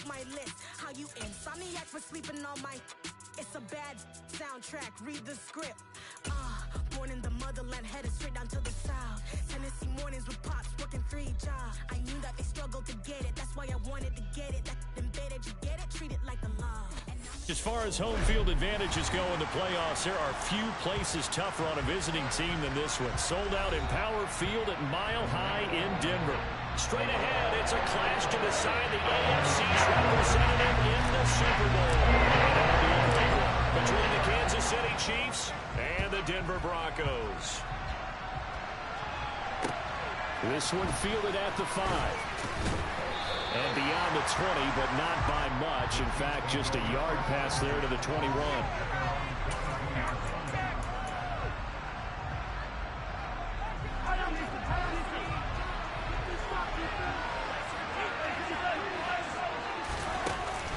my list. How you insomniac for sleeping on my... It's a bad soundtrack, read the script. Born in the motherland, headed straight down to the south. Tennessee mornings with pops, working 3 jobs. I knew that they struggled to get it, that's why I wanted to get it. That embedded, you get it, treat it like the law. As far as home field advantages go in the playoffs, there are few places tougher on a visiting team than this one. Sold out in Power Field at Mile High in Denver. Straight ahead, it's a clash to decide the AFC's representative in the Super Bowl. Between the Kansas City Chiefs and the Denver Broncos. This one fielded at the 5. And beyond the 20, but not by much. In fact, just a yard pass there to the 21.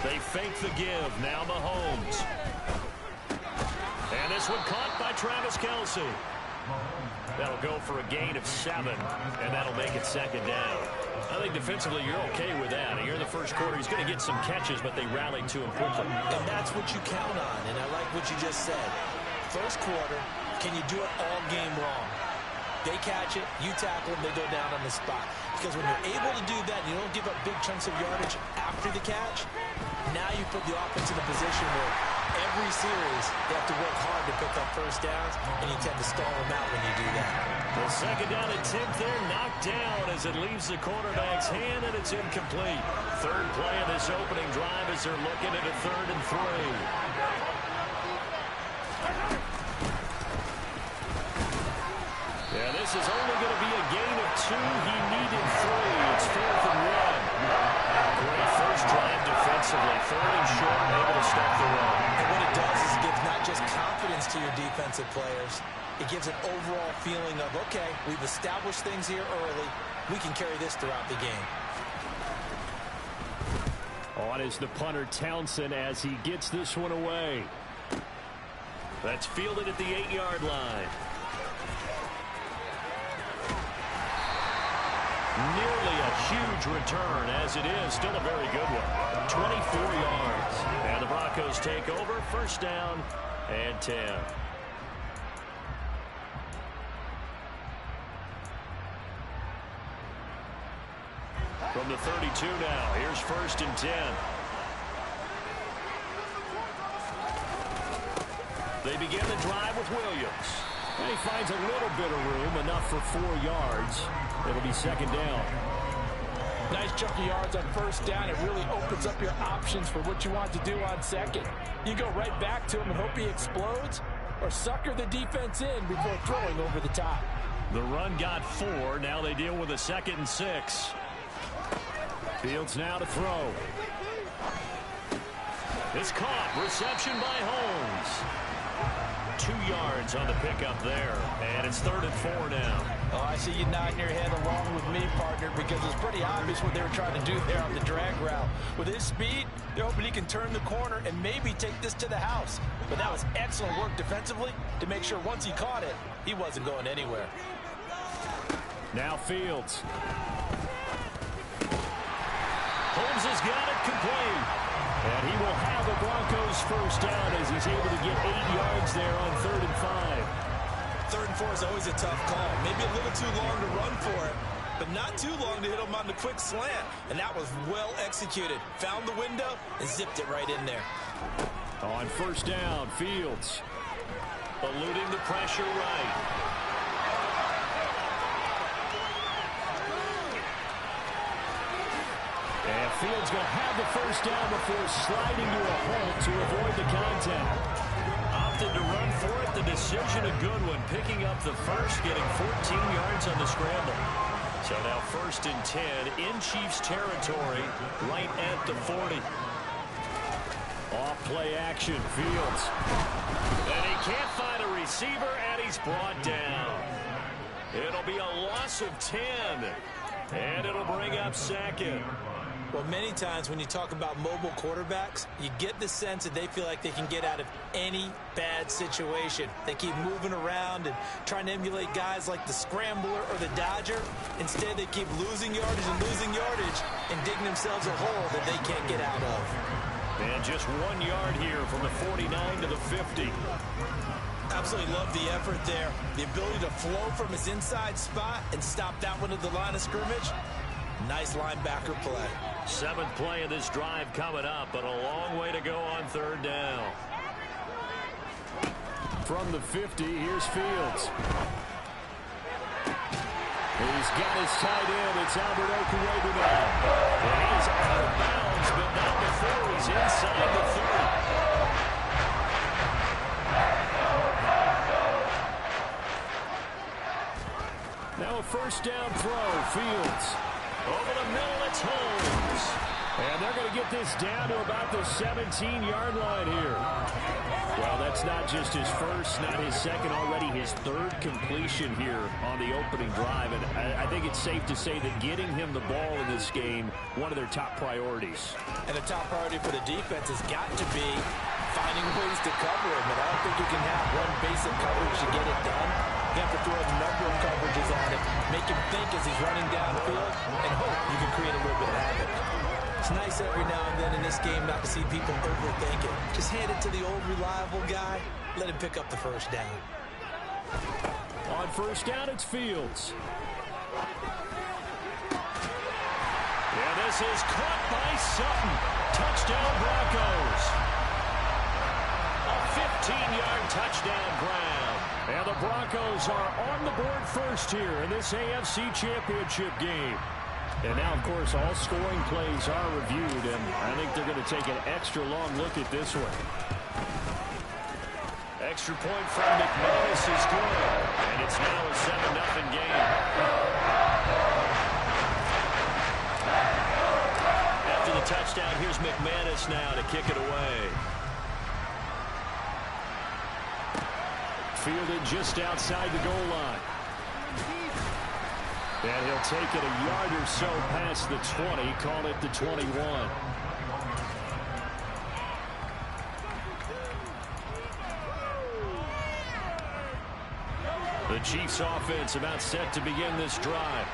They fake the give. Now Mahomes. And this one caught by Travis Kelce. That'll go for a gain of 7, and that'll make it second down. I think defensively you're okay with that. Here in the first quarter, he's going to get some catches, but they rallied to him quickly. And that's what you count on, and I like what you just said. First quarter, can you do it all game long? They catch it, you tackle them, they go down on the spot. Because when you're able to do that, and you don't give up big chunks of yardage after the catch, now you put the offense in a position where every series they have to work hard to pick up first downs, and you tend to stall them out when you do that. The second down and 10 there, knocked down as it leaves the quarterback's hand, and it's incomplete. Third play of this opening drive as they're looking at a 3rd and 3. Yeah, this is only going to be a gain of 2. He needed 3. It's 4th and 1. Great first drive defensively. 3rd and short, able to stop the run. And what it does is it gives not just confidence to your defensive players, it gives an overall feeling of, okay, we've established things here early. We can carry this throughout the game. On is the punter Townsend as he gets this one away. That's fielded at the 8-yard line. Nearly a huge return, as it is still a very good one. 24 yards. And the Broncos take over. First down and 10. From the 32 now. Here's 1st and 10. They begin the drive with Williams. And he finds a little bit of room, enough for 4 yards. It'll be second down. Nice chunk of yards on first down. It really opens up your options for what you want to do on second. You go right back to him and hope he explodes, or sucker the defense in before throwing over the top. The run got 4. Now they deal with a 2nd and 6. Fields now to throw. It's caught. Reception by Holmes. 2 yards on the pickup there. And it's 3rd and 4 now. Oh, I see you nodding your head along with me, partner, because it's pretty obvious what they were trying to do there on the drag route. With his speed, they're hoping he can turn the corner and maybe take this to the house. But that was excellent work defensively to make sure once he caught it, he wasn't going anywhere. Now Fields. Holmes has got it complete. And he will have the Broncos first down as he's able to get 8 yards there on 3rd and 5. 3rd and 4 is always a tough call. Maybe a little too long to run for it, but not too long to hit him on the quick slant. And that was well executed. Found the window and zipped it right in there. On first down, Fields eluding the pressure right. And Fields going to have the first down before sliding to a halt to avoid the contact. Opted to run for it. The decision a good one. Picking up the first, getting 14 yards on the scramble. So now 1st and 10 in Chiefs territory, right at the 40. Off play action, Fields. And he can't find a receiver, and he's brought down. It'll be a loss of 10. And it'll bring up 2nd. Well, many times when you talk about mobile quarterbacks, you get the sense that they feel like they can get out of any bad situation. They keep moving around and trying to emulate guys like the Scrambler or the Dodger. Instead, they keep losing yardage and digging themselves a hole that they can't get out of. And just 1 yard here from the 49 to the 50. Absolutely love the effort there. The ability to flow from his inside spot and stop that one at the line of scrimmage. Nice linebacker play. 7th play of this drive coming up, but a long way to go on 3rd down. From the 50, here's Fields. He's got his tight end. It's Albert Okuebu now. And he's out of bounds, but not before he's inside the 30. Now a 1st down throw. Fields. Over the middle, it's Holmes. And they're going to get this down to about the 17-yard line here. Well, that's not just his first, not his second, already his 3rd completion here on the opening drive. And I think it's safe to say that getting him the ball in this game, one of their top priorities. And a top priority for the defense has got to be finding ways to cover him. And I don't think you can have one basic coverage to get it done. You have to throw a number of coverages at him, make him think as he's running downfield, and hope you can create a little bit of havoc. It's nice every now and then in this game not to see people overthink it. Just hand it to the old reliable guy. Let him pick up the 1st down. On 1st down, it's Fields. Yeah, this is caught by Sutton. Touchdown, Broncos. A 15-yard touchdown grab. And the Broncos are on the board first here in this AFC Championship game. And now, of course, all scoring plays are reviewed, and I think they're going to take an extra long look at this one. Extra point from McManus is good, and it's now a 7-0 game. After the touchdown, here's McManus now to kick it away. Fielded just outside the goal line. And he'll take it a yard or so past the 20, call it the 21. The Chiefs offense about set to begin this drive.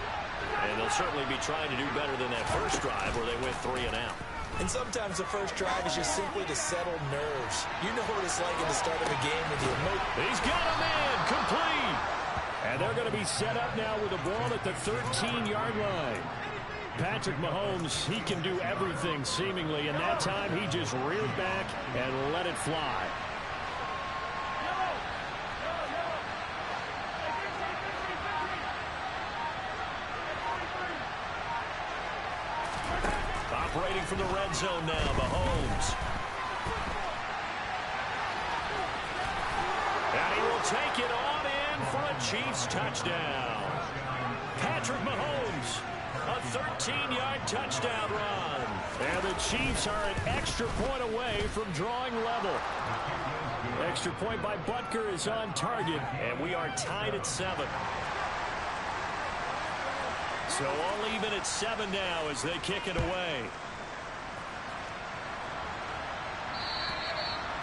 And they'll certainly be trying to do better than that first drive where they went 3 and out. And sometimes the first drive is just simply to settle nerves. You know what it's like at the start of a game with the emotion. He's got a man, complete. And they're going to be set up now with the ball at the 13-yard line. Patrick Mahomes, he can do everything seemingly, and that time he just reared back and let it fly. Operating from the red zone now, Mahomes. And he will take it on in for a Chiefs touchdown. Patrick Mahomes, a 13-yard touchdown run. And the Chiefs are an extra point away from drawing level. Extra point by Butker is on target, and we are tied at 7. So all even at 7 now as they kick it away.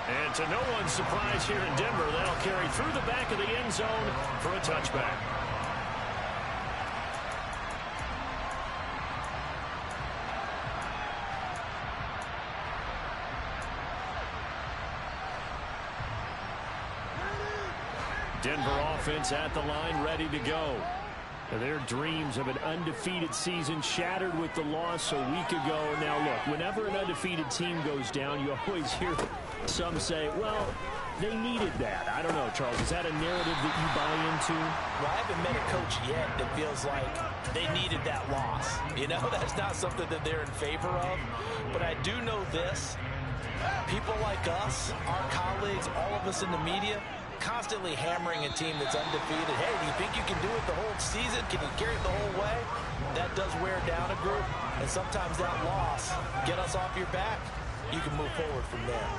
And to no one's surprise here in Denver, that'll carry through the back of the end zone for a touchback. Denver offense at the line, ready to go. Their dreams of an undefeated season shattered with the loss a week ago. Now, look, whenever an undefeated team goes down, you always hear some say, well, they needed that. I don't know, Charles. Is that a narrative that you buy into? Well, I haven't met a coach yet that feels like they needed that loss. You know, that's not something that they're in favor of. But I do know this. People like us, our colleagues, all of us in the media, constantly hammering a team that's undefeated. Hey, do you think you can do it the whole season? Can you carry it the whole way? That does wear down a group, and sometimes that loss, get us off your back, you can move forward from there.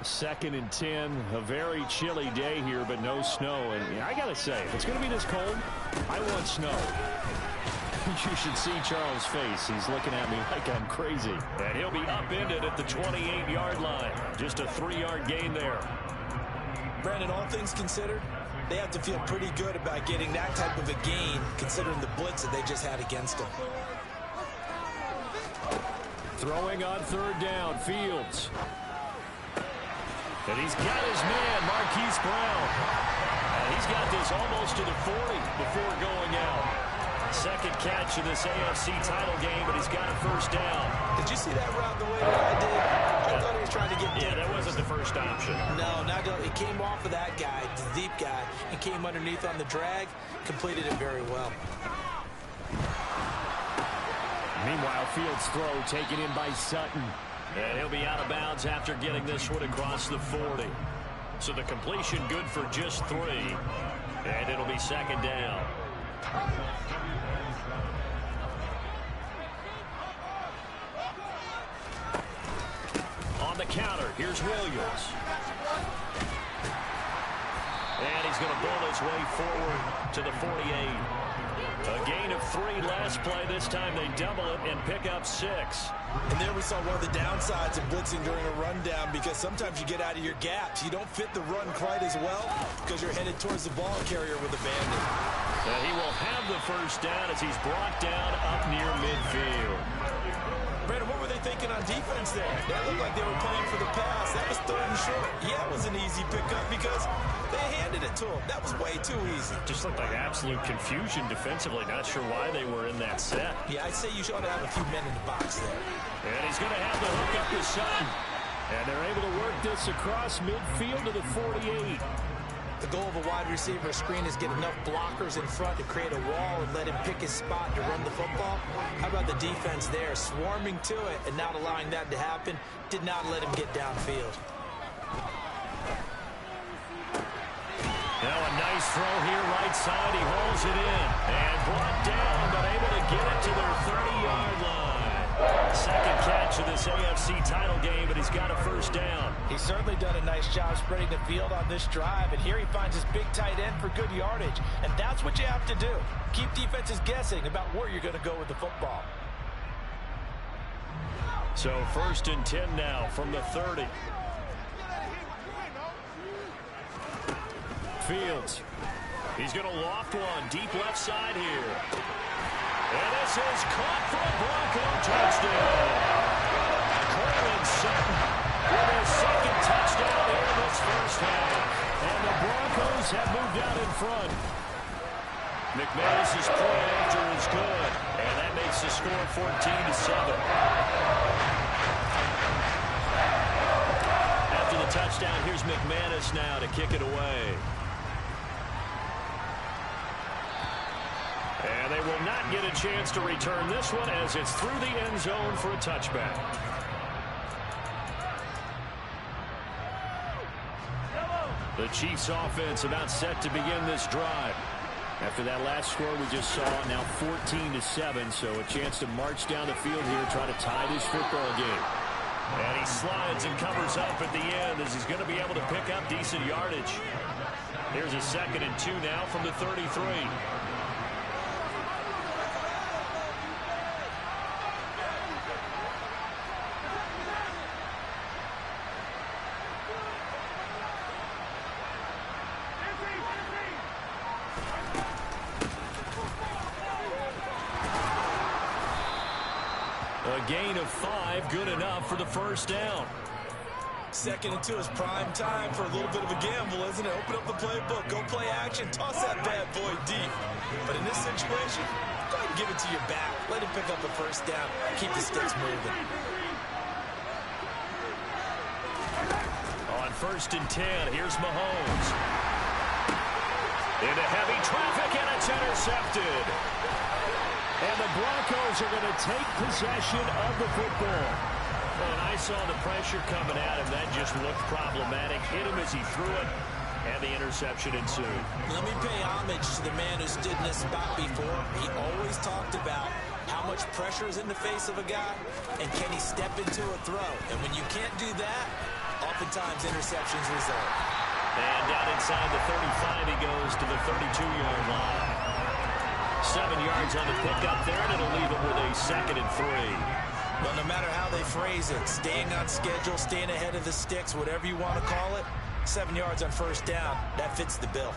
2nd and 10, a very chilly day here, but no snow. And I got to say, if it's going to be this cold, I want snow. You should see Charles' face. He's looking at me like I'm crazy. And he'll be upended at the 28-yard line. Just a 3-yard gain there. Brandon, all things considered, they have to feel pretty good about getting that type of a gain, considering the blitz that they just had against them. Throwing on 3rd down, Fields. And he's got his man, Marquise Brown. And he's got this almost to the 40 before going out. 2nd catch of this AFC title game, but he's got a 1st down. Did you see that route the way the guy did? I thought he was trying to get deep. Yeah, that wasn't the first option. No, not it came off of that guy, the deep guy, and came underneath on the drag, completed it very well. Meanwhile, Fields' throw taken in by Sutton. And he'll be out of bounds after getting this one across the 40. So the completion good for just 3. And it'll be 2nd down. On the counter, here's Williams. And he's going to bull his way forward to the 48. A gain of 3 last play. This time they double it and pick up 6. And there we saw one of the downsides of blitzing during a rundown, because sometimes you get out of your gaps. You don't fit the run quite as well because you're headed towards the ball carrier with a bandit. And he will have the 1st down as he's brought down up near midfield. Brandon, what were they thinking on defense there? That looked like they were playing for the pass. That was 3rd and short. Yeah, it was an easy pickup because they handed it to him. That was way too easy. Just looked like absolute confusion defensively. Not sure why they were in that set. Yeah, I'd say you ought to have a few men in the box there. And he's going to have the hook up to Sutton. And they're able to work this across midfield to the 48. The goal of a wide receiver screen is get enough blockers in front to create a wall and let him pick his spot to run the football. How about the defense there, swarming to it and not allowing that to happen? Did not let him get downfield. Now a nice throw here right side. He hauls it in and brought down, but able to get it to their 30-yard line. 2nd catch of this AFC title game, but he's got a 1st down. He's certainly done a nice job spreading the field on this drive, and here he finds his big tight end for good yardage. And that's what you have to do. Keep defenses guessing about where you're going to go with the football. So 1st and 10 now from the 30. Fields. He's going to loft one deep left side here. And this is caught for a Bronco touchdown. Cortland Sutton with his 2nd touchdown here in this 1st half. And the Broncos have moved out in front. McManus's point after is good. And that makes the score 14-7. After the touchdown, here's McManus now to kick it away. And they will not get a chance to return this one as it's through the end zone for a touchback. The Chiefs offense about set to begin this drive. After that last score we just saw, now 14-7, so a chance to march down the field here, try to tie this football game. And he slides and covers up at the end as he's going to be able to pick up decent yardage. Here's a 2nd and 2 now from the 33. A gain of 5, good enough for the 1st down. 2nd and 2 is prime time for a little bit of a gamble, isn't it? Open up the playbook, go play action, toss that bad boy deep. But in this situation, go ahead and give it to your back. Let him pick up the 1st down, keep the sticks moving. On 1st and 10, here's Mahomes. Into heavy traffic, and it's intercepted. And the Broncos are going to take possession of the football. And I saw the pressure coming at him. That just looked problematic. Hit him as he threw it, and the interception ensued. Let me pay homage to the man who stood in this spot before. He always talked about how much pressure is in the face of a guy, and can he step into a throw. And when you can't do that, oftentimes interceptions result. And down inside the 35, he goes to the 32-yard line. 7 yards on the pickup there, and it'll leave him with a 2nd and 3. Well, no matter how they phrase it, staying on schedule, staying ahead of the sticks, whatever you want to call it, 7 yards on first down, that fits the bill.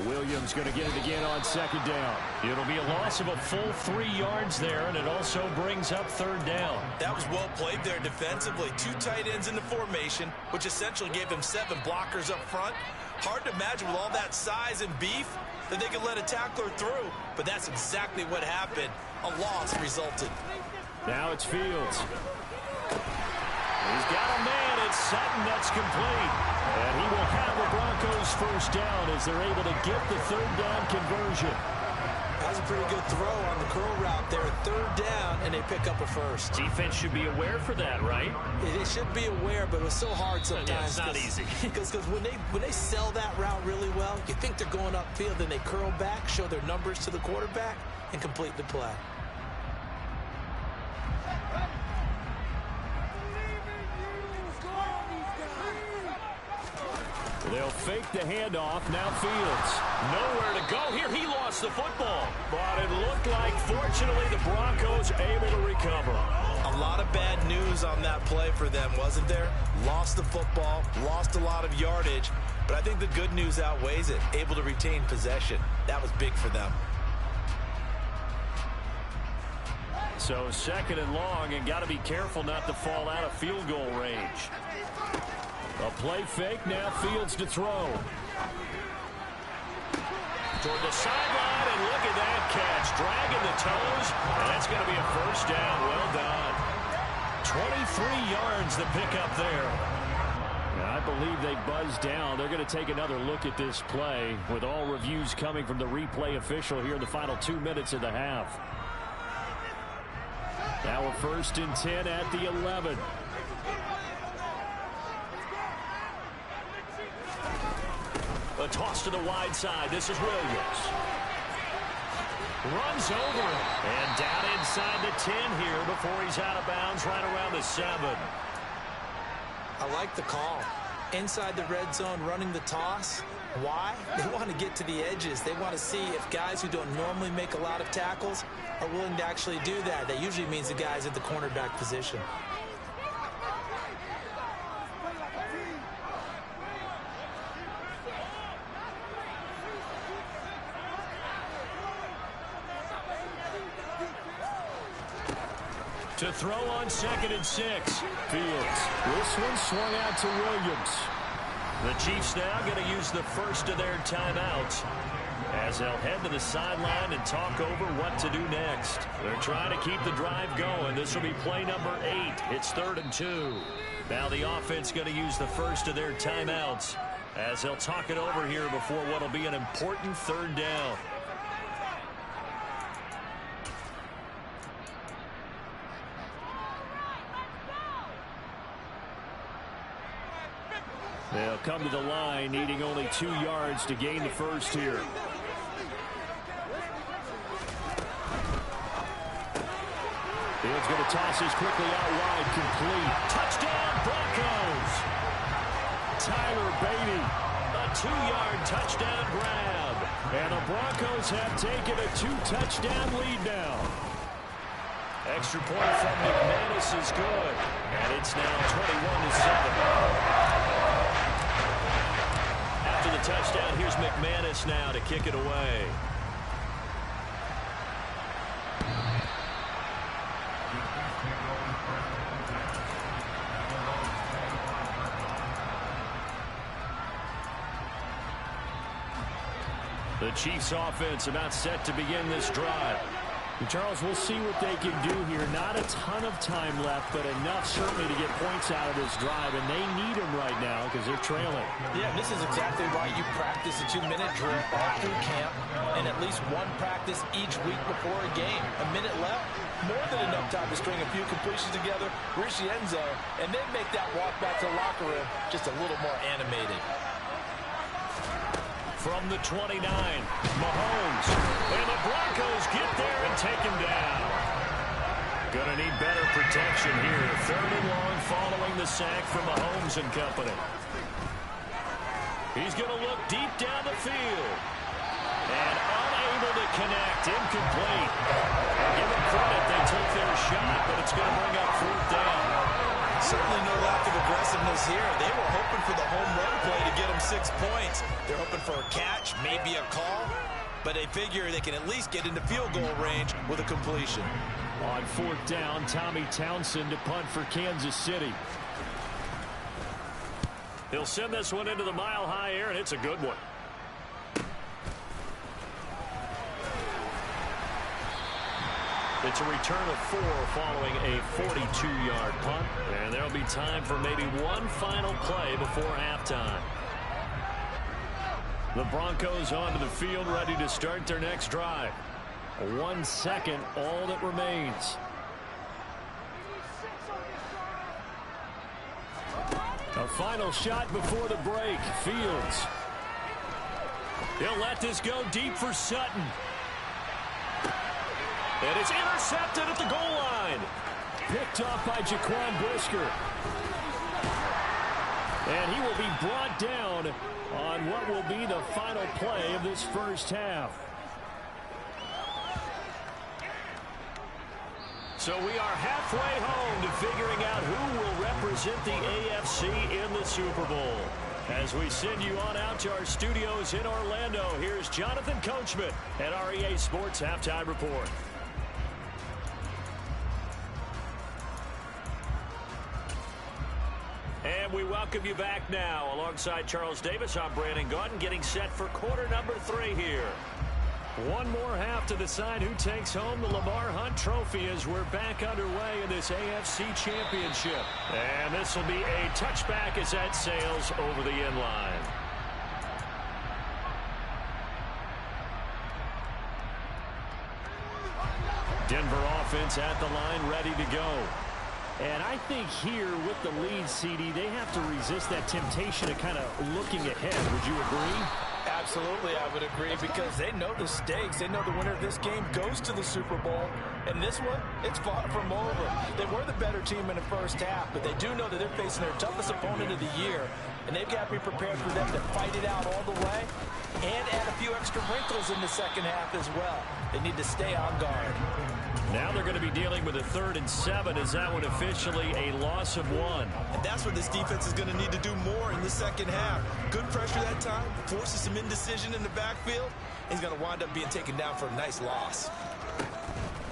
Williams going to get it again on 2nd down. It'll be a loss of a full 3 yards there, and it also brings up 3rd down. That was well played there defensively. 2 tight ends in the formation, which essentially gave him 7 blockers up front. Hard to imagine with all that size and beef that they could let a tackler through, but that's exactly what happened. A loss resulted. Now it's Fields. He's got a man. It's Sutton. That's complete. And he will have the Broncos first down as they're able to get the 3rd down conversion. That was a pretty good throw on the curl route there. 3rd down, and they pick up a first. Defense should be aware for that, right? They should be aware, but it was so hard sometimes. Yeah, it's not easy. Because when they sell that route really well, you think they're going upfield, then they curl back, show their numbers to the quarterback, and complete the play. They'll fake the handoff. Now Fields. Nowhere to go here. He lost the football. But it looked like, fortunately, the Broncos able to recover. A lot of bad news on that play for them, wasn't there? Lost the football, lost a lot of yardage. But I think the good news outweighs it. Able to retain possession. That was big for them. So 2nd and long, and got to be careful not to fall out of field goal range. A play fake, now Fields to throw. Toward the sideline, and look at that catch. Dragging the toes, and that's going to be a first down. Well done. 23 yards the pickup there. And I believe they buzzed down. They're going to take another look at this play with all reviews coming from the replay official here in the final 2 minutes of the half. Now a 1st and 10 at the 11. A toss to the wide side. This is Williams. Runs over him. And down inside the 10 here before he's out of bounds right around the 7. I like the call. Inside the red zone running the toss. Why? They want to get to the edges. They want to see if guys who don't normally make a lot of tackles are willing to actually do that. That usually means the guys at the cornerback position. To throw on 2nd and 6. Fields. This one swung out to Williams. The Chiefs now going to use the first of their timeouts as they'll head to the sideline and talk over what to do next. They're trying to keep the drive going. This will be play number 8. It's 3rd and 2. Now the offense going to use the first of their timeouts as they'll talk it over here before what will be an important 3rd down. They'll come to the line, needing only 2 yards to gain the first here. Fields going to toss this quickly out wide, complete. Touchdown, Broncos! Tyler Beatty, a 2-yard touchdown grab. And the Broncos have taken a 2-touchdown lead now. Extra point from McManus is good. And it's now 21-7. After the touchdown, here's McManus now to kick it away. The Chiefs offense about set to begin this drive. Charles, we'll see what they can do here. Not a ton of time left, but enough certainly to get points out of this drive, and they need them right now because they're trailing. Yeah, this is exactly why you practice a 2-minute drill all through camp and at least one practice each week before a game. A minute left, more than enough time to string a few completions together, reach the end zone, and then make that walk back to the locker room just a little more animated. From the 29, Mahomes. And the Broncos get there and take him down. Gonna need better protection here. 3rd and long following the sack from Mahomes and company. He's gonna look deep down the field. And unable to connect. Incomplete. And give them credit. They took their shot, but it's gonna bring up 4th down. Certainly no lack of aggressiveness here. They were hoping for the home run play to get them 6 points. They're hoping for a catch, maybe a call, but they figure they can at least get into field goal range with a completion. On 4th down, Tommy Townsend to punt for Kansas City. He'll send this one into the mile-high air, and it's a good one. It's a return of 4 following a 42-yard punt. And there'll be time for maybe one final play before halftime. The Broncos onto the field, ready to start their next drive. 1 second, all that remains. A final shot before the break. Fields. He'll let this go deep for Sutton. And it's intercepted at the goal line. Picked off by Jaquan Brisker. And he will be brought down on what will be the final play of this first half. So we are halfway home to figuring out who will represent the AFC in the Super Bowl. As we send you on out to our studios in Orlando, here's Jonathan Coachman at REA Sports Halftime Report. And we welcome you back now. Alongside Charles Davis, I'm Brandon Gaudin, getting set for quarter number 3 here. One more half to decide who takes home the Lamar Hunt Trophy as we're back underway in this AFC Championship. And this will be a touchback as that sails over the end line. Denver offense at the line, ready to go. And I think here with the lead, CD, they have to resist that temptation of kind of looking ahead. Would you agree? Absolutely, I would agree, because they know the stakes. They know the winner of this game goes to the Super Bowl. And this one, it's far from over. They were the better team in the first half, but they do know that they're facing their toughest opponent of the year. And they've got to be prepared for them to fight it out all the way and add a few extra wrinkles in the second half as well. They need to stay on guard. Now they're going to be dealing with a 3rd and 7. Is that one officially a loss of 1? And that's where this defense is going to need to do more in the second half. Good pressure that time, forces some indecision in the backfield. He's going to wind up being taken down for a nice loss.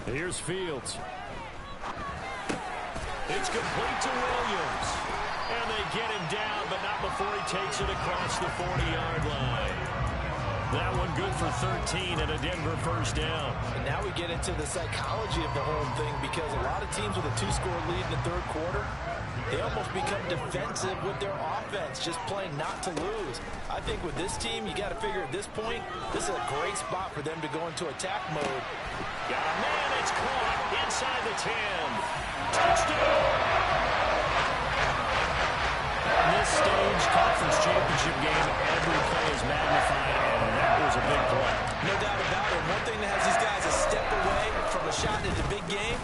Here's Fields. It's complete to Williams. And they get him down, but not before he takes it across the 40-yard line. That one good for 13 and a Denver first down. And now we get into the psychology of the whole thing, because a lot of teams with a 2-score lead in the third quarter, they almost become defensive with their offense, just playing not to lose. I think with this team, you got to figure at this point, this is a great spot for them to go into attack mode. Got a man, it's caught inside the 10. Touchdown! In this stage, conference championship game, every play is magnified, and that was a big play. No doubt about it. One thing that has these guys a step away from a shot in the big game,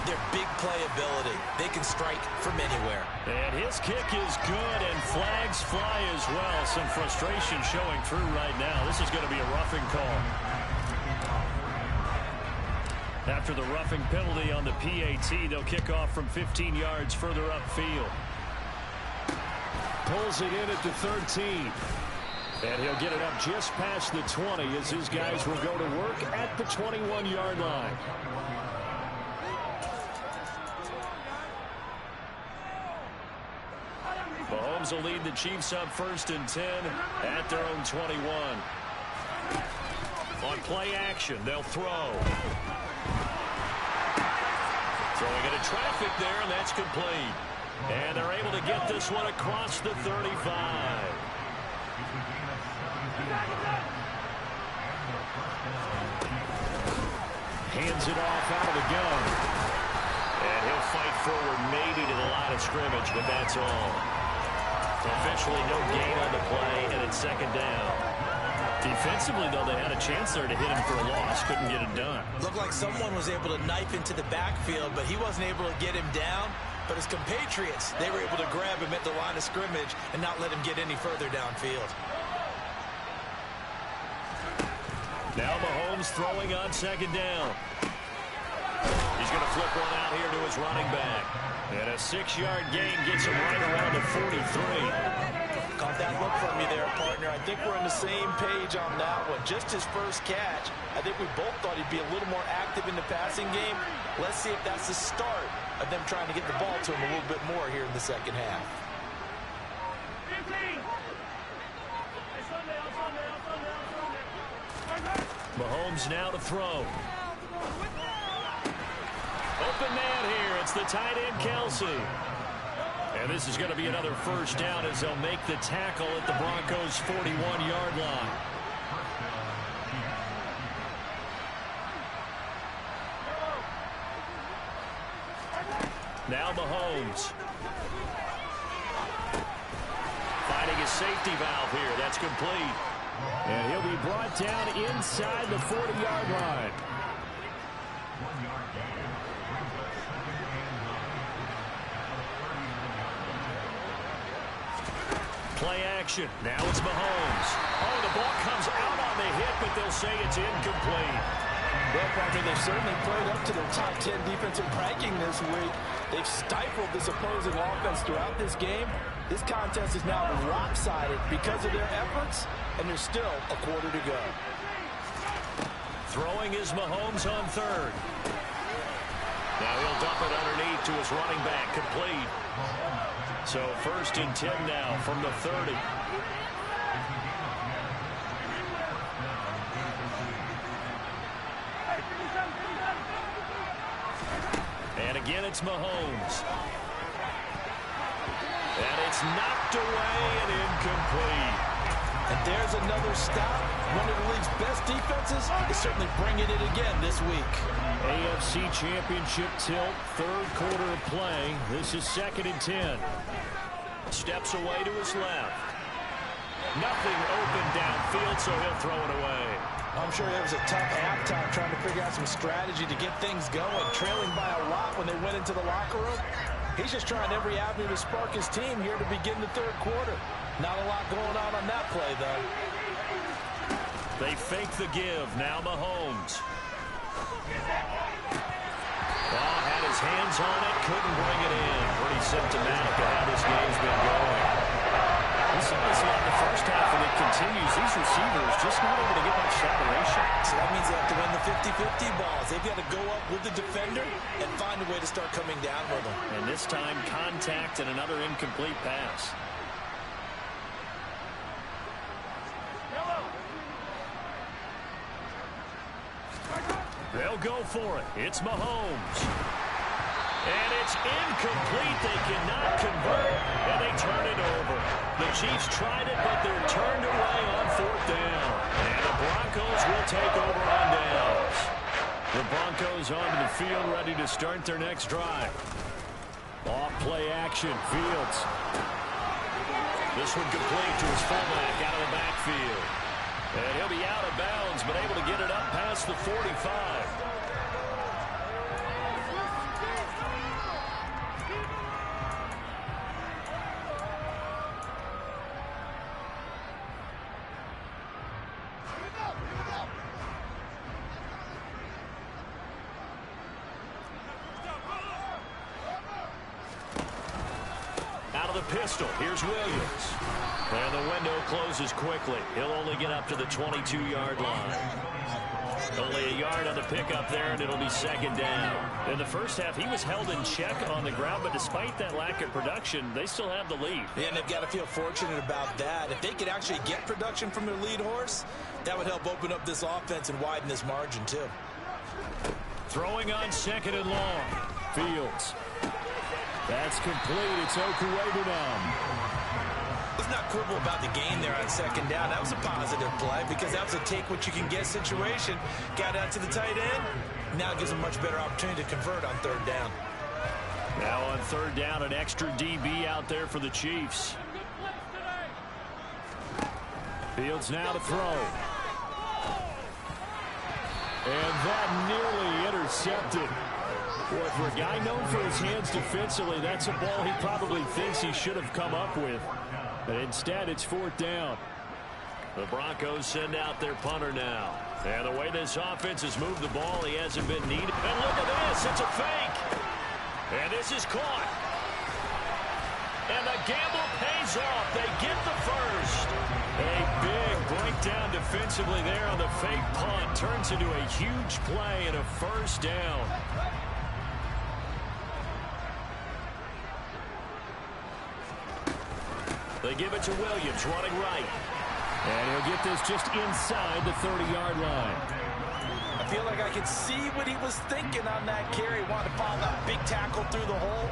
their big play ability. They can strike from anywhere. And his kick is good, and flags fly as well. Some frustration showing through right now. This is going to be a roughing call. After the roughing penalty on the PAT, they'll kick off from 15 yards further upfield. Pulls it in at the 13. And he'll get it up just past the 20 as his guys will go to work at the 21-yard line. Mahomes will lead the Chiefs up 1st and 10 at their own 21. On play action, they'll throw. Throwing into traffic there, and that's complete. And they're able to get this one across the 35. Hands it off out of the gun. And he'll fight forward maybe to the line of scrimmage, but that's all. Officially no gain on the play, and it's 2nd down. Defensively, though, they had a chance there to hit him for a loss. Couldn't get it done. Looked like someone was able to knife into the backfield, but he wasn't able to get him down. But his compatriots, they were able to grab him at the line of scrimmage and not let him get any further downfield. Now Mahomes throwing on second down. He's going to flip one out here to his running back. And a 6-yard gain gets him right around the 43. Caught that look from you there, partner. I think we're on the same page on that one. Just his first catch. I think we both thought he'd be a little more active in the passing game. Let's see if that's the start of them trying to get the ball to him a little bit more here in the second half. Mahomes now to throw. Open man here. It's the tight end, Kelsey. And this is going to be another first down as they'll make the tackle at the Broncos' 41-yard line. Now Mahomes. Finding his safety valve here. That's complete. And he'll be brought down inside the 40-yard line. Play action. Now it's Mahomes. Oh, the ball comes out on the hit, but they'll say it's incomplete. Well, partner, they've certainly played up to their top 10 defensive ranking this week. They've stifled this opposing offense throughout this game. This contest is now lopsided because of their efforts, and there's still a quarter to go. Throwing is Mahomes on third. Now he'll dump it underneath to his running back, complete. So 1st and 10 now from the 30. And again, it's Mahomes. And it's knocked away and incomplete. And there's another stop. One of the league's best defenses is certainly bringing it again this week. AFC Championship tilt, 3rd quarter of play. This is 2nd and 10. Steps away to his left. Nothing open downfield, so he'll throw it away. I'm sure it was a tough halftime trying to figure out some strategy to get things going. Trailing by a lot when they went into the locker room. He's just trying every avenue to spark his team here to begin the 3rd quarter. Not a lot going on that play, though. They fake the give. Now Mahomes. Oh, had his hands on it. Couldn't bring it in. Pretty symptomatic of how this game's been going. We saw this a lot in the first half, and it continues. These receivers just not able to get much separation. So that means they have to win the 50-50 balls. They've got to go up with the defender and find a way to start coming down with them. And this time, contact and another incomplete pass. They'll go for it. It's Mahomes. And it's incomplete. They cannot convert, and they turn it over. The Chiefs tried it, but they're turned away on 4th down. And the Broncos will take over on downs. The Broncos onto the field, ready to start their next drive. Off play action, Fields. This one complete to his fullback out of the backfield. And he'll be out of bounds, but able to get it up past the 45. Out of the pistol, here's Williams. And the window closes quickly. He'll only get up to the 22-yard line. Only a yard on the pickup there, and it'll be 2nd down. In the first half, he was held in check on the ground, but despite that lack of production, they still have the lead. Yeah, and they've got to feel fortunate about that. If they could actually get production from their lead horse, that would help open up this offense and widen this margin, too. Throwing on 2nd and long. Fields. That's complete. It's Okuwebunam. Let's not quibble about the gain there on 2nd down. That was a positive play because that was a take-what-you-can-get situation. Got out to the tight end. Now it gives them a much better opportunity to convert on 3rd down. Now on 3rd down, an extra DB out there for the Chiefs. Fields now to throw. And that nearly intercepted. Boy, for a guy known for his hands defensively, that's a ball he probably thinks he should have come up with. But instead, it's 4th down. The Broncos send out their punter now. And the way this offense has moved the ball, he hasn't been needed. And look at this, it's a fake. And this is caught. And the gamble pays off. They get the first. A big breakdown defensively there on the fake punt. Turns into a huge play and a 1st down. They give it to Williams, running right. And he'll get this just inside the 30-yard line. I feel like I could see what he was thinking on that carry. Wanted to follow that big tackle through the hole.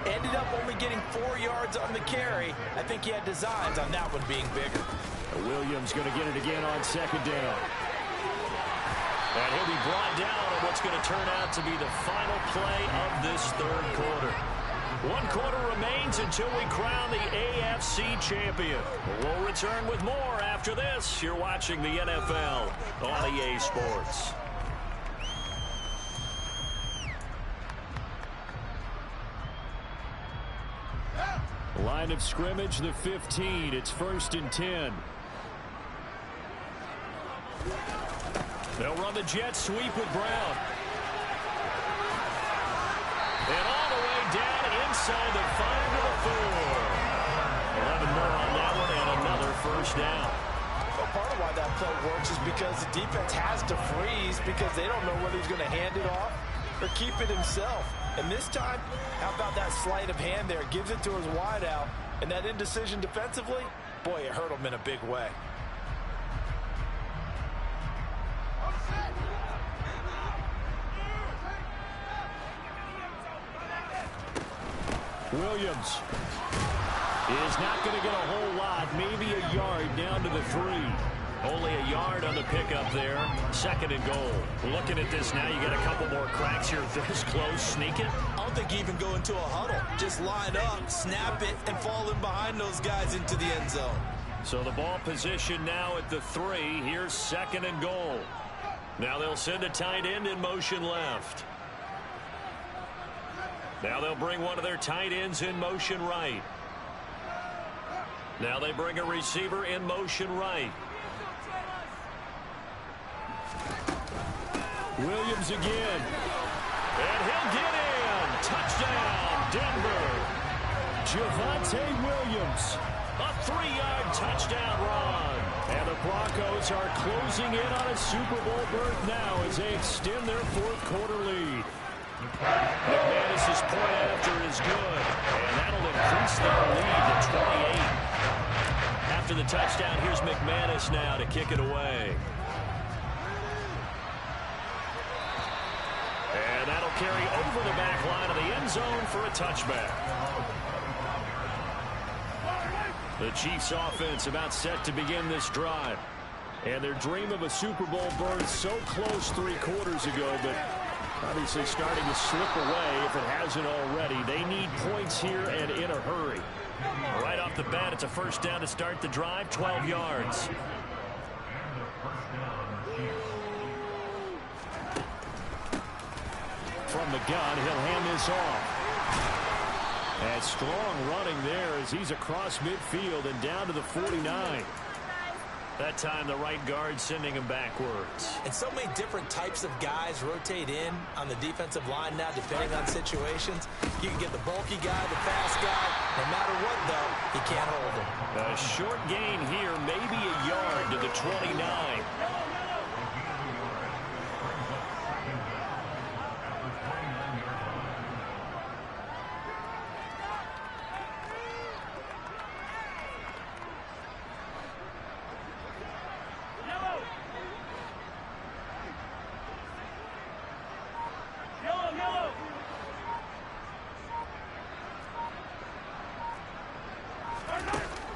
Ended up only getting 4 yards on the carry. I think he had designs on that one being bigger. Williams going to get it again on 2nd down. And he'll be brought down on what's going to turn out to be the final play of this 3rd quarter. 1 quarter remains until we crown the AFC champion. We'll return with more after this. You're watching the NFL on EA Sports. Line of scrimmage, the 15. It's 1st and 10. They'll run the jet sweep with Brown. And all the way down inside the 5 to the 4. 11 more on that one and another 1st down. Well, part of why that play works is because the defense has to freeze because they don't know whether he's going to hand it off or keep it himself. And this time, how about that sleight of hand there? Gives it to his wideout. And that indecision defensively, boy, it hurt him in a big way. Williams is not going to get a whole lot, maybe a yard down to the 3. Only a yard on the pickup there. 2nd and goal. Looking at this now, you get a couple more cracks here. This close, sneak it. I don't think you even go into a huddle. Just line up, snap it, and fall in behind those guys into the end zone. So the ball position now at the 3. Here's 2nd and goal. Now they'll send a tight end in motion left. Now they'll bring one of their tight ends in motion right. Now they bring a receiver in motion right. Williams again. And he'll get in. Touchdown, Denver. Javonte Williams. A 3-yard touchdown run. And the Broncos are closing in on a Super Bowl berth now as they extend their 4th quarter lead. McManus's point after is good. And that'll increase their lead to 28. After the touchdown, here's McManus now to kick it away. And that'll carry over the back line of the end zone for a touchback. The Chiefs offense about set to begin this drive. And their dream of a Super Bowl berth so close 3 quarters ago, but obviously starting to slip away if it hasn't already. They need points here and in a hurry. Right off the bat, it's a 1st down to start the drive, 12 yards. From the gun, he'll hand this off. And strong running there as he's across midfield and down to the 49. That time the right guard sending him backwards. And so many different types of guys rotate in on the defensive line now depending on situations. You can get the bulky guy, the fast guy. No matter what, though, he can't hold him. A short gain here, maybe a yard to the 29.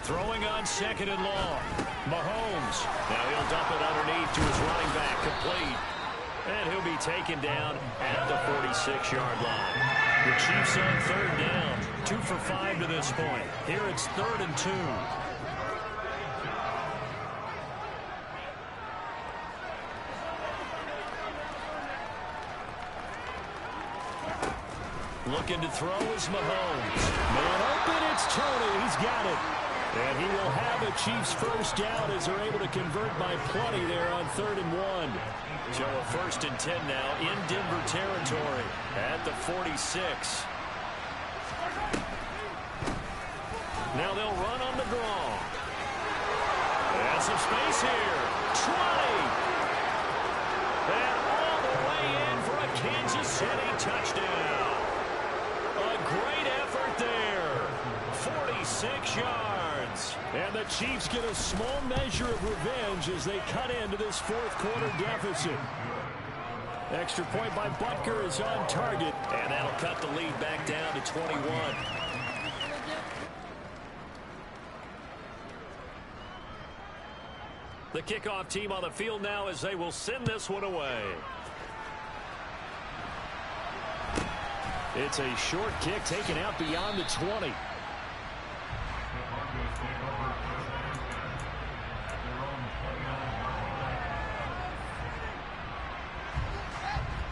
Throwing on 2nd and long. Mahomes. Now he'll dump it underneath to his running back. Complete. And he'll be taken down at the 46-yard line. The Chiefs on 3rd down. 2 for 5 to this point. Here it's 3rd and 2. Looking to throw is Mahomes. Man open, it's Tony. He's got it. And he will have a Chiefs first down as they're able to convert by plenty there on 3rd and 1. So a 1st and 10 now in Denver territory at the 46. Now they'll run on the draw. And some space here. 20. And all the way in for a Kansas City touchdown. A great effort there. 46 yards. And the Chiefs get a small measure of revenge as they cut into this 4th quarter deficit. Extra point by Butker is on target. And that'll cut the lead back down to 21. The kickoff team on the field now as they will send this one away. It's a short kick taken out beyond the 20.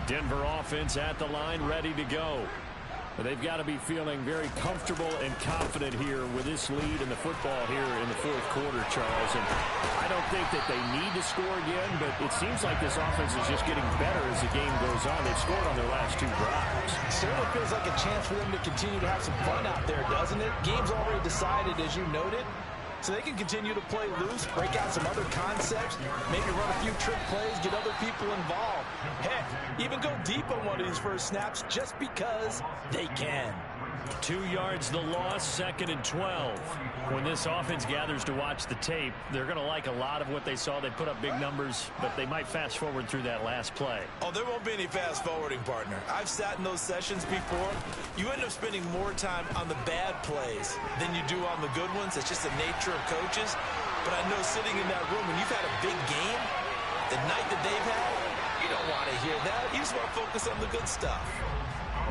Denver offense at the line, ready to go. They've got to be feeling very comfortable and confident here with this lead in the football here in the 4th quarter, Charles. And I don't think that they need to score again, but it seems like this offense is just getting better as the game goes on. They've scored on their last 2 drives. Certainly feels like a chance for them to continue to have some fun out there, doesn't it? Game's already decided, as you noted. So they can continue to play loose, break out some other concepts, maybe run a few trick plays, get other people involved. Heck, even go deep on one of these first snaps just because they can. 2 yards the loss, 2nd and 12. When this offense gathers to watch the tape, they're going to like a lot of what they saw. They put up big numbers, but they might fast forward through that last play. Oh, there won't be any fast forwarding, partner. I've sat in those sessions before. You end up spending more time on the bad plays than you do on the good ones. It's just the nature of coaches. But I know sitting in that room, when you've had a big game, the night that they've had, you don't want to hear that. You just want to focus on the good stuff.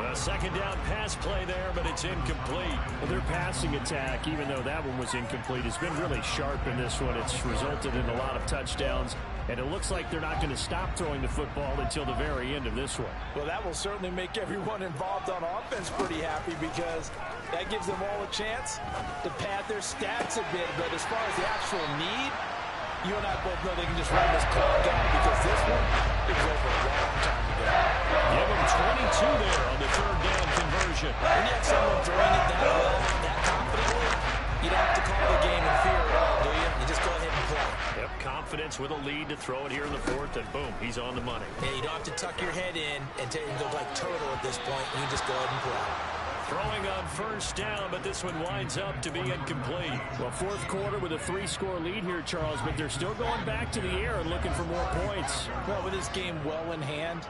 A 2nd down pass play there, but it's incomplete. Well, their passing attack, even though that one was incomplete, has been really sharp in this one. It's resulted in a lot of touchdowns, and it looks like they're not going to stop throwing the football until the very end of this one. Well, that will certainly make everyone involved on offense pretty happy because that gives them all a chance to pad their stats a bit. But as far as the actual need, you and I both know they can just run this clock out because this one is over a long time ago. Give them 22 there on the 3rd down conversion. When you have someone throwing it that well, that confidently, you don't have to call the game in fear at all, do you? You just go ahead and play. Yep, confidence with a lead to throw it here in the 4th, and boom, he's on the money. Yeah, you don't have to tuck your head in and go like turtle at this point. You just go ahead and play. Throwing on 1st down, but this one winds up to be incomplete. Well, 4th quarter with a 3-score lead here, Charles, but they're still going back to the air and looking for more points. Well, with this game well in hand,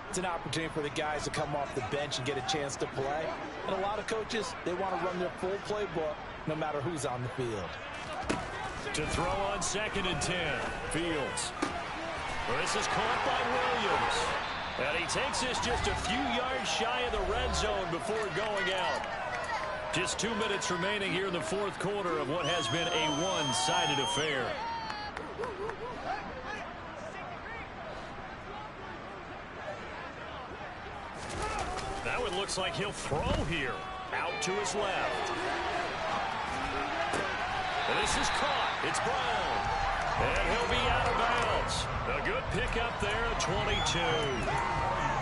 it's an opportunity for the guys to come off the bench and get a chance to play. And a lot of coaches, they want to run their full playbook no matter who's on the field. To throw on 2nd and 10. Fields. This is caught by Williams. And he takes this just a few yards shy of the red zone before going out. Just 2 minutes remaining here in the 4th quarter of what has been a one-sided affair. Now it looks like he'll throw here. Out to his left. And this is caught. It's Brown. And he'll be out of bounds. A good pickup there at 22.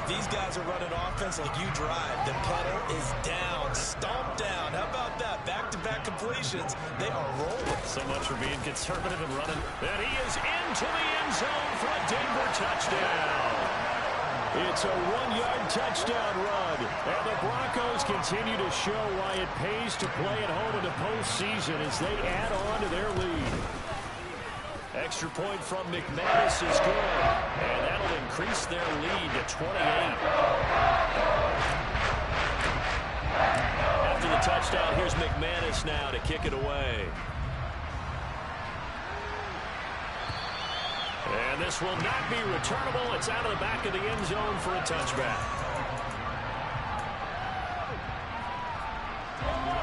These guys are running offense like you drive. The pedal is down, stomped down. How about that? Back-to-back completions. They are rolling. So much for being conservative and running. And he is into the end zone for a Denver touchdown. It's a 1-yard touchdown run. And the Broncos continue to show why it pays to play at home in the postseason as they add on to their lead. Extra point from McManus is good. And that'll increase their lead to 28. After the touchdown, here's McManus now to kick it away. And this will not be returnable. It's out of the back of the end zone for a touchback.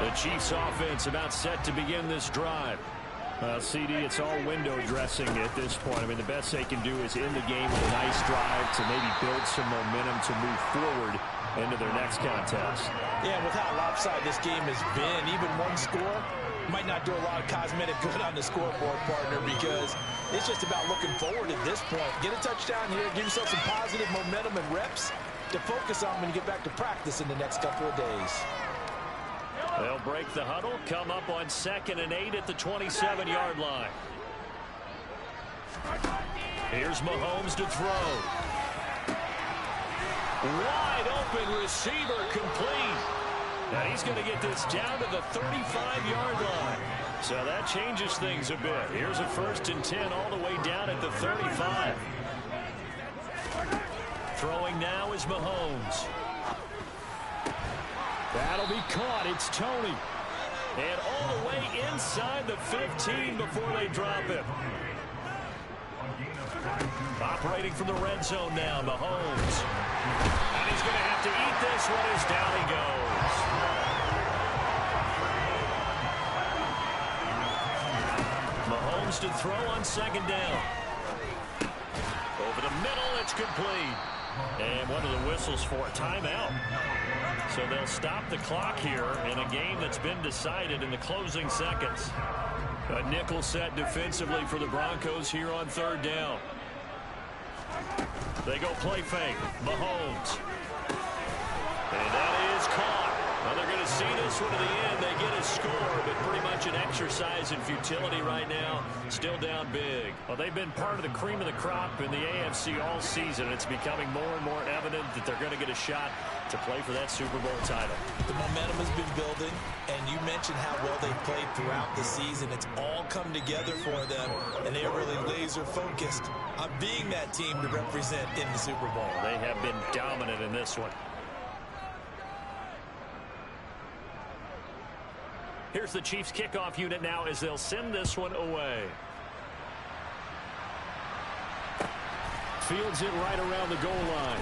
The Chiefs offense about set to begin this drive. CD, it's all window dressing at this point. I mean, the best they can do is end the game with a nice drive to maybe build some momentum to move forward into their next contest. Yeah, with how lopsided this game has been, even one score might not do a lot of cosmetic good on the scoreboard, partner, because it's just about looking forward at this point. Get a touchdown here, give yourself some positive momentum and reps to focus on when you get back to practice in the next couple of days. They'll break the huddle, come up on 2nd and 8 at the 27-yard line. Here's Mahomes to throw. Wide open receiver, complete. Now he's going to get this down to the 35-yard line. So that changes things a bit. Here's a 1st and 10 all the way down at the 35. Throwing now is Mahomes. That'll be caught. It's Tony. And all the way inside the 15 before they drop him. Operating from the red zone now, Mahomes. And he's going to have to eat this one as down he goes. Mahomes to throw on 2nd down. Over the middle, it's complete. And one of the whistles for a timeout. So they'll stop the clock here in a game that's been decided in the closing seconds. A nickel set defensively for the Broncos here on 3rd down. They go play fake. Mahomes. And that is caught. Well, they're going to see this one to the end. They get a score, but pretty much an exercise in futility right now. Still down big. Well, they've been part of the cream of the crop in the AFC all season. It's becoming more and more evident that they're going to get a shot to play for that Super Bowl title. The momentum has been building, and you mentioned how well they've played throughout the season. It's all come together for them, and they're really laser-focused on being that team to represent in the Super Bowl. They have been dominant in this one. Here's the Chiefs kickoff unit now as they'll send this one away. Fields it right around the goal line.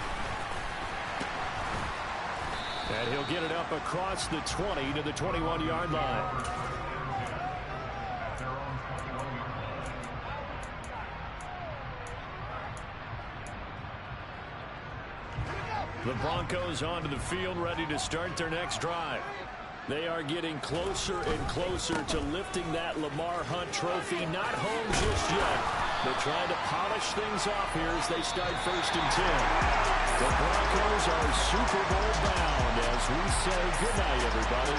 And he'll get it up across the 20 to the 21-yard line. The Broncos onto the field, ready to start their next drive. They are getting closer and closer to lifting that Lamar Hunt trophy. Not home just yet. They're trying to polish things off here as they start 1st and 10. The Broncos are Super Bowl bound as we say goodnight, everybody.